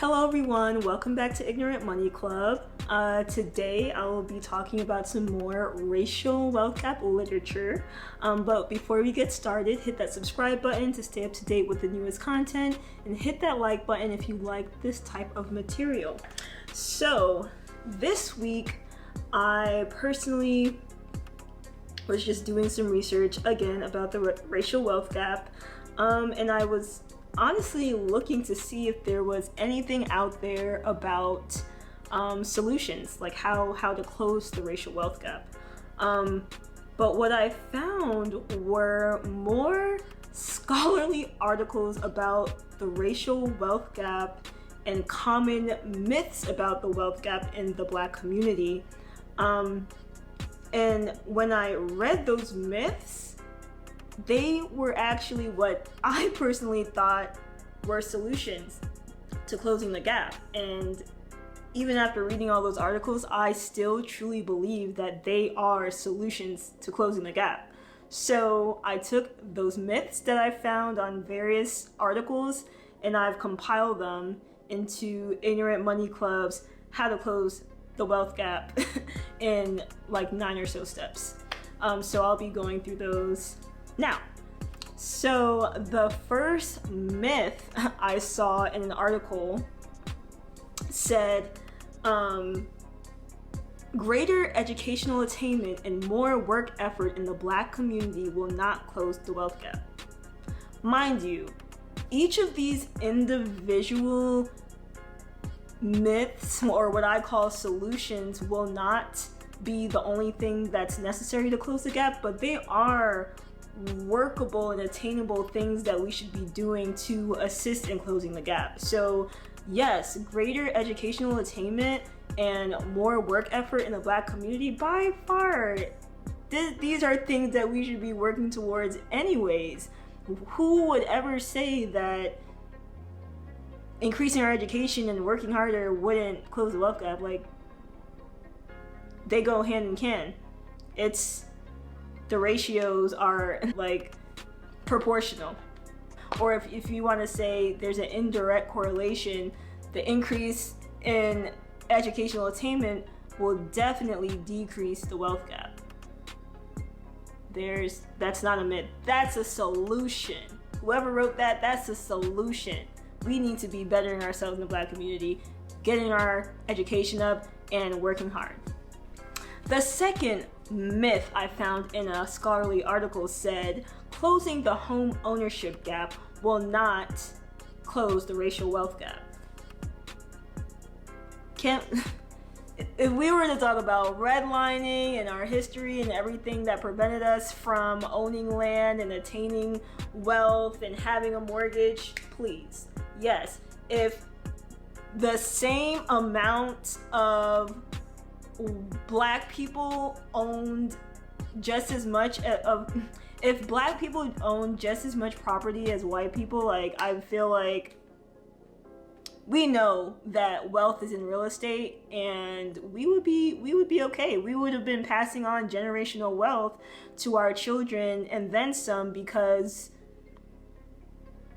Hello everyone, welcome back to Ignorant Money Club. Today I will be talking about some more racial wealth gap literature. But before we get started, hit that subscribe button to stay up to date with the newest content, and hit that like button if you like this type of material. So this week I personally was just doing some research again about the racial wealth gap, and I was honestly looking to see if there was anything out there about solutions, like how to close the racial wealth gap. But what I found were more scholarly articles about the racial wealth gap and common myths about the wealth gap in the Black community. And when I read those myths, they were actually what I personally thought were solutions to closing the gap. And even after reading all those articles, I still truly believe that they are solutions to closing the gap. So I took those myths that I found on various articles and I've compiled them into Ignorant Money Club's How to Close the Wealth Gap in like 9 or so steps. So I'll be going through those now. So the first myth I saw in an article said greater educational attainment and more work effort in the Black community will not close the wealth gap. Mind you, each of these individual myths, or what I call solutions, will not be the only thing that's necessary to close the gap, but they are workable and attainable things that we should be doing to assist in closing the gap. So yes, greater educational attainment and more work effort in the Black community, by far, these are things that we should be working towards anyways. Who would ever say that increasing our education and working harder wouldn't close the wealth gap? Like, they go hand in hand. The ratios are like proportional. Or if you want to say there's an indirect correlation, the increase in educational attainment will definitely decrease the wealth gap. That's not a myth, that's a solution. Whoever wrote that, that's a solution. We need to be bettering ourselves in the Black community, getting our education up and working hard. The second myth I found in a scholarly article said closing the home ownership gap will not close the racial wealth gap. If we were to talk about redlining and our history and everything that prevented us from owning land and attaining wealth and having a mortgage, please, yes, if the same amount of Black people owned just as much if Black people owned just as much property as white people, like, I feel like we know that wealth is in real estate and we would be okay. We would have been passing on generational wealth to our children and then some, because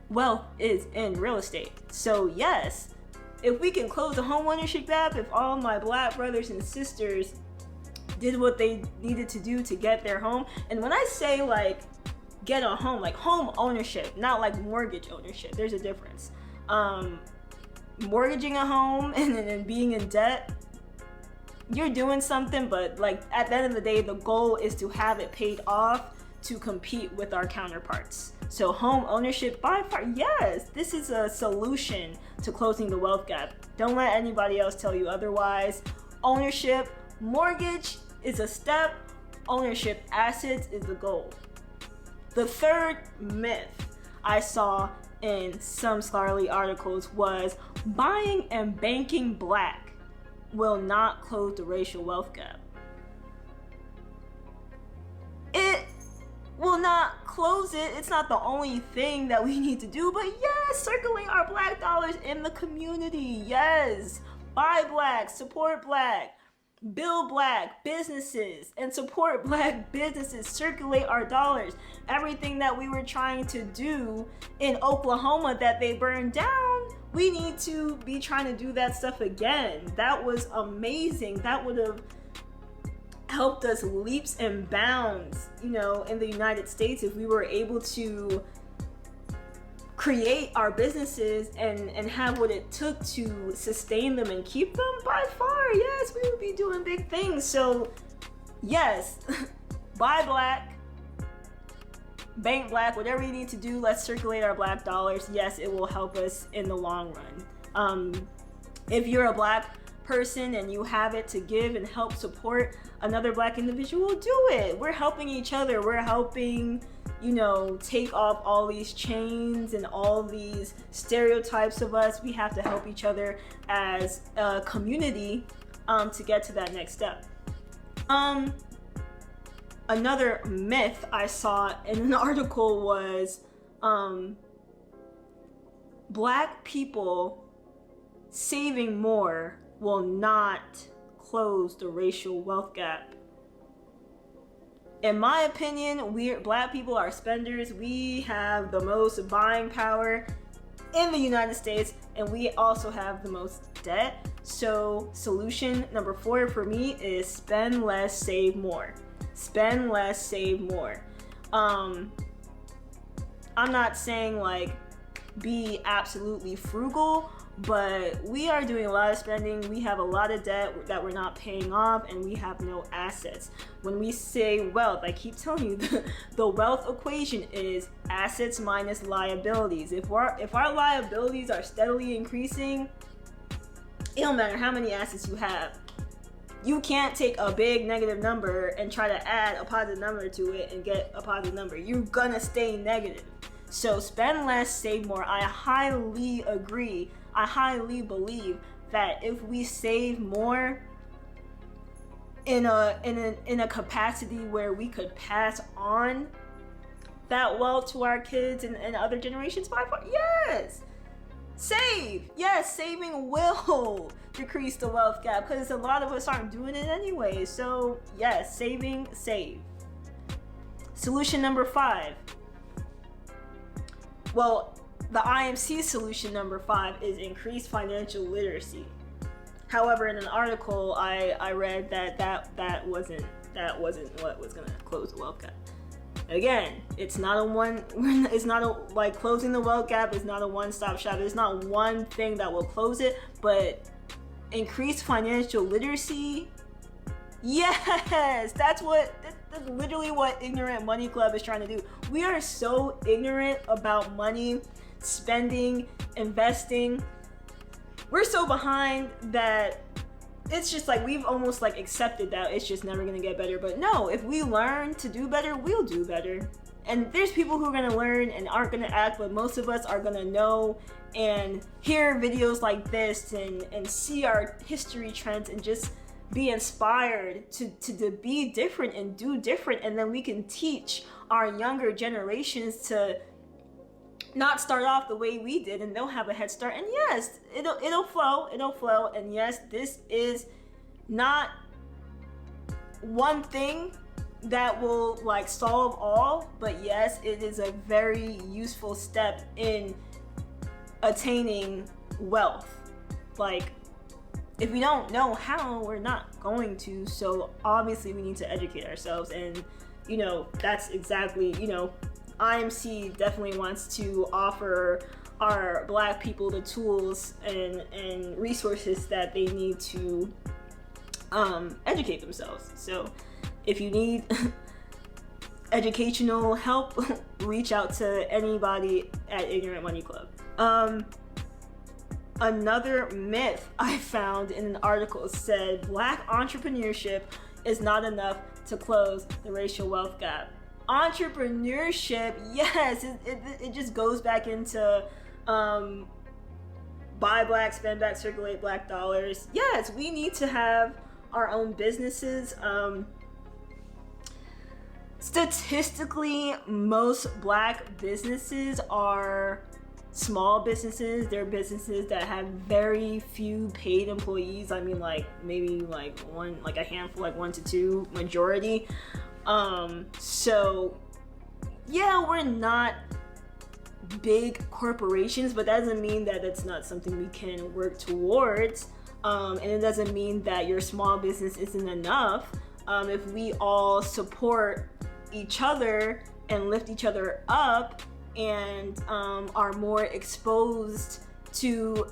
wealth is in real estate. So yes, if we can close the home ownership gap, if all my Black brothers and sisters did what they needed to do to get their home, and when I say like get a home, like home ownership, not like mortgage ownership, there's a difference. Mortgaging a home and then being in debt, you're doing something, but like at the end of the day, the goal is to have it paid off to compete with our counterparts. So home ownership, by far, yes, this is a solution to closing the wealth gap. Don't let anybody else tell you otherwise. Ownership, mortgage is a step. Ownership, assets is the goal. The third myth I saw in some scholarly articles was buying and banking Black will not close the racial wealth gap. It will not close it. It's not the only thing that we need to do, but yes, circulate our Black dollars in the community. Yes, buy Black, support Black, build Black businesses and support Black businesses, circulate our dollars. Everything that we were trying to do in Oklahoma that they burned down, We need to be trying to do that stuff again. That was amazing. That would have helped us leaps and bounds, you know, in the United States, if we were able to create our businesses and have what it took to sustain them and keep them. By far, yes, we would be doing big things. So yes, buy black, bank black, whatever you need to do. Let's circulate our black dollars. Yes, it will help us in the long run. If you're a black person and you have it to give and help support another black individual, do it. We're helping each other. We're helping, you know, take off all these chains and all these stereotypes of us. We have to help each other as a community to get to that next step. Another myth I saw in an article was black people saving more will not close the racial wealth gap. In my opinion, black people are spenders. We have the most buying power in the United States, and we also have the most debt. So solution number 4 for me is spend less, save more. Spend less, save more. I'm not saying like be absolutely frugal, but we are doing a lot of spending. We have a lot of debt that we're not paying off, and we have no assets. When we say wealth, I keep telling you, the wealth equation is assets minus liabilities. If our liabilities are steadily increasing, it don't matter how many assets you have. You can't take a big negative number and try to add a positive number to it and get a positive number. You're gonna stay negative. So spend less, save more. I highly agree. I highly believe that if we save more in a capacity where we could pass on that wealth to our kids and other generations, by far, yes. Save. Yes, saving will decrease the wealth gap because a lot of us aren't doing it anyway. So yes, saving, save. Solution number 5. Well, the IMC solution number 5 is increased financial literacy. However, in an article I read that wasn't what was gonna close the wealth gap. Again, it's not like closing the wealth gap is not a one-stop shop. There's not one thing that will close it, but increased financial literacy. Yes, that's literally what Ignorant Money Club is trying to do. We are so ignorant about money, spending, investing. We're so behind that it's just like we've almost like accepted that it's just never gonna get better. But no, if we learn to do better, we'll do better. And there's people who are gonna learn and aren't gonna act, but most of us are gonna know and hear videos like this and see our history trends and just be inspired to be different and do different. And then we can teach our younger generations to not start off the way we did, and they'll have a head start. And yes, it'll flow. And yes, this is not one thing that will like solve all, but yes, it is a very useful step in attaining wealth. Like, if we don't know how, we're not going to. So obviously we need to educate ourselves, and you know, that's exactly, you know, IMC definitely wants to offer our black people the tools and resources that they need to educate themselves. So if you need educational help, reach out to anybody at Ignorant Money Club. Another myth I found in an article said black entrepreneurship is not enough to close the racial wealth gap. Entrepreneurship, yes, it just goes back into buy black, spend black, circulate black dollars. Yes, we need to have our own businesses. Statistically, most black businesses are small businesses. They're businesses that have very few paid employees. I mean, like maybe like one, like a handful, like 1 to 2, majority. So yeah, we're not big corporations, but that doesn't mean that it's not something we can work towards. And it doesn't mean that your small business isn't enough. If we all support each other and lift each other up and are more exposed to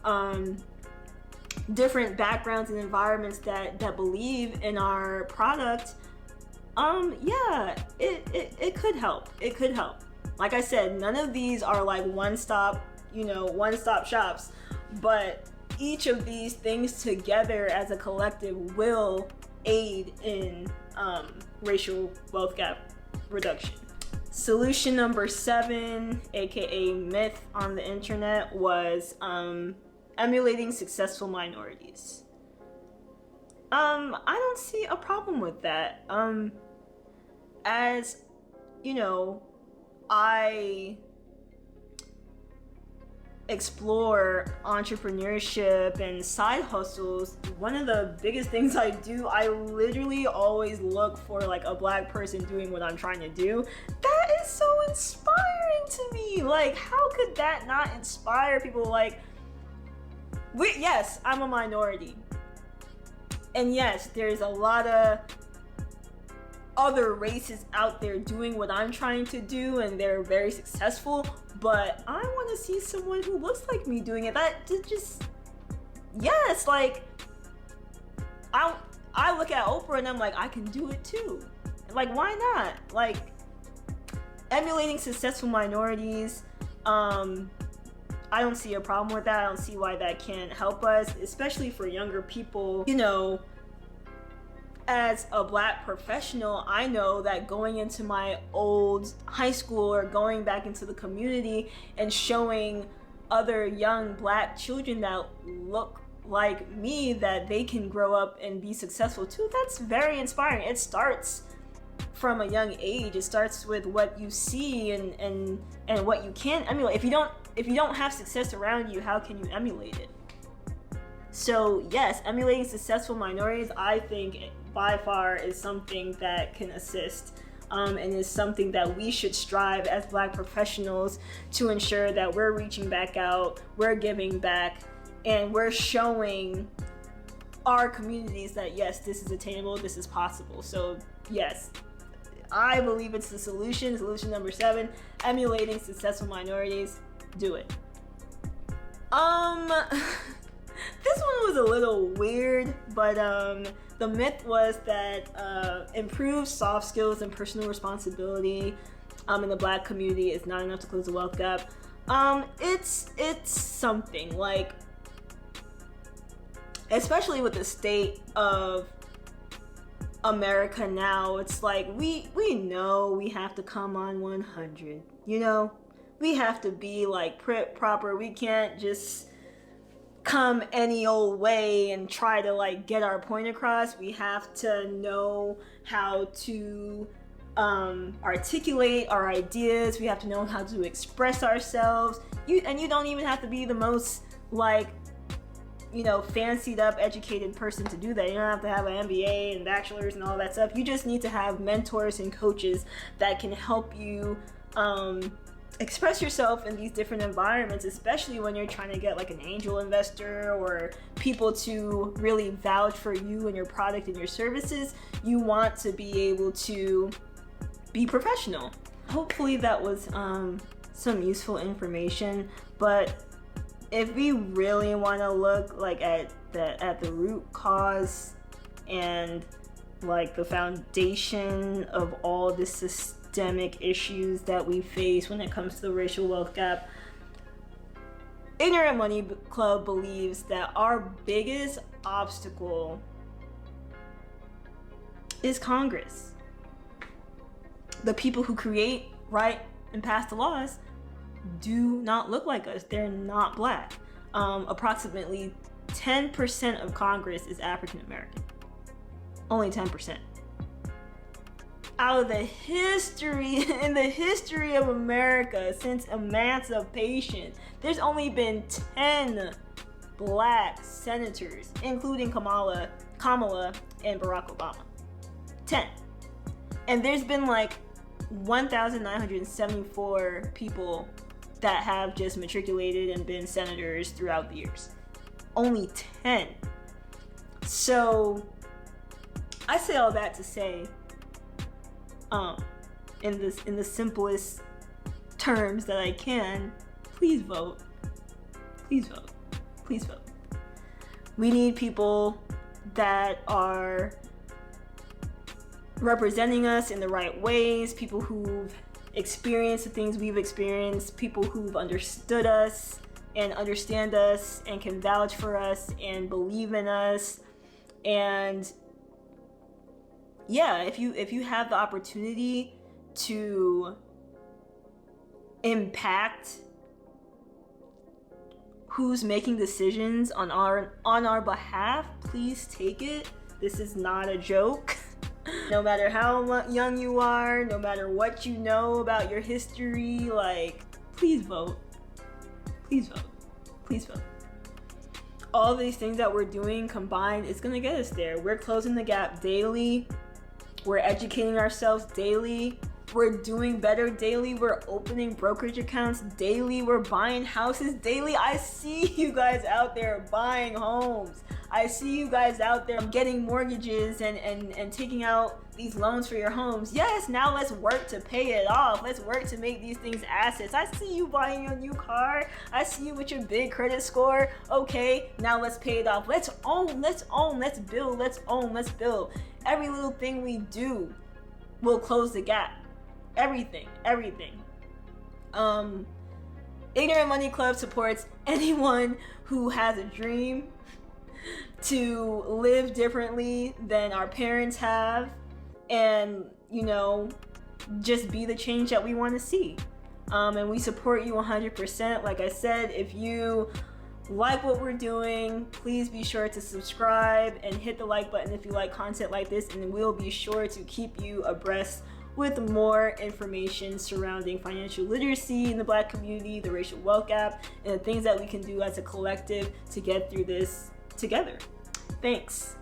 different backgrounds and environments that believe in our product, yeah, it could help. It could help. Like I said, none of these are like one-stop shops, but each of these things together as a collective will aid in racial wealth gap reduction. Solution number 7, aka myth on the internet, was emulating successful minorities. I don't see a problem with that. As you know, I explore entrepreneurship and side hustles. One of the biggest things I do, I literally always look for like a Black person doing what I'm trying to do. That is so inspiring to me. Like, how could that not inspire people? Like, yes, I'm a minority, and yes, there's a lot of other races out there doing what I'm trying to do, and they're very successful, but I want to see someone who looks like me doing it. That just, yes, like, I look at Oprah and I'm like, I can do it too. Like, why not? Like, emulating successful minorities, I don't see a problem with that. I don't see why that can't help us, especially for younger people. You know, as a Black professional, I know that going into my old high school or going back into the community and showing other young Black children that look like me that they can grow up and be successful too, that's very inspiring. It starts from a young age. It starts with what you see and what you can emulate. If you don't have success around you, how can you emulate it? So yes, emulating successful minorities, I think, by far is something that can assist, and is something that we should strive as Black professionals to ensure that we're reaching back out, we're giving back, and we're showing our communities that yes, this is attainable, this is possible. So yes, I believe it's the solution. Solution number 7, emulating successful minorities. Do it. This one was a little weird, but the myth was that improved soft skills and personal responsibility in the Black community is not enough to close the wealth gap. It's something, like, especially with the state of America now, it's like we know we have to come on 100, you know? We have to be like proper. We can't just come any old way and try to like get our point across. We have to know how to articulate our ideas. We have to know how to express ourselves. You don't even have to be the most like, you know, fancied up educated person to do that. You don't have to have an MBA and bachelor's and all that stuff. You just need to have mentors and coaches that can help you express yourself in these different environments, especially when you're trying to get like an angel investor or people to really vouch for you and your product and your services. You want to be able to be professional. Hopefully that was some useful information, but if we really want to look like at the root cause and like the foundation of all the systemic issues that we face when it comes to the racial wealth gap, Ignorant Money Club believes that our biggest obstacle is Congress. The people who create, write, and pass the laws do not look like us. They're not Black. Approximately 10% of Congress is African American. Only 10%. Out of the history, in the history of America since emancipation, there's only been 10 Black senators, including Kamala and Barack Obama. 10. And there's been like 1,974 people that have just matriculated and been senators throughout the years. Only 10. So I say all that to say, in the simplest terms that I can, please vote. Please vote. Please vote. We need people that are representing us in the right ways, people who've experienced the things we've experienced, people who've understood us and understand us and can vouch for us and believe in us. And yeah, if you have the opportunity to impact who's making decisions on our behalf, please take it. This is not a joke. No matter how young you are, no matter what you know about your history, like, please vote. Please vote. Please vote. All these things that we're doing combined is gonna get us there. We're closing the gap daily. We're educating ourselves daily. We're doing better daily. We're opening brokerage accounts daily. We're buying houses daily. I see you guys out there buying homes. I see you guys out there getting mortgages and taking out these loans for your homes. Yes, now let's work to pay it off. Let's work to make these things assets. I see you buying your new car. I see you with your big credit score. Okay, now let's pay it off. Let's own, let's build, let's own, let's build. Every little thing we do will close the gap. Everything. Ignorant Money Club supports anyone who has a dream to live differently than our parents have, and just be the change that we want to see. And we support you 100%. Like I said, if you like what we're doing, please be sure to subscribe and hit the like button if you like content like this, and we'll be sure to keep you abreast with more information surrounding financial literacy in the Black community, the racial wealth gap, and the things that we can do as a collective to get through this together. Thanks.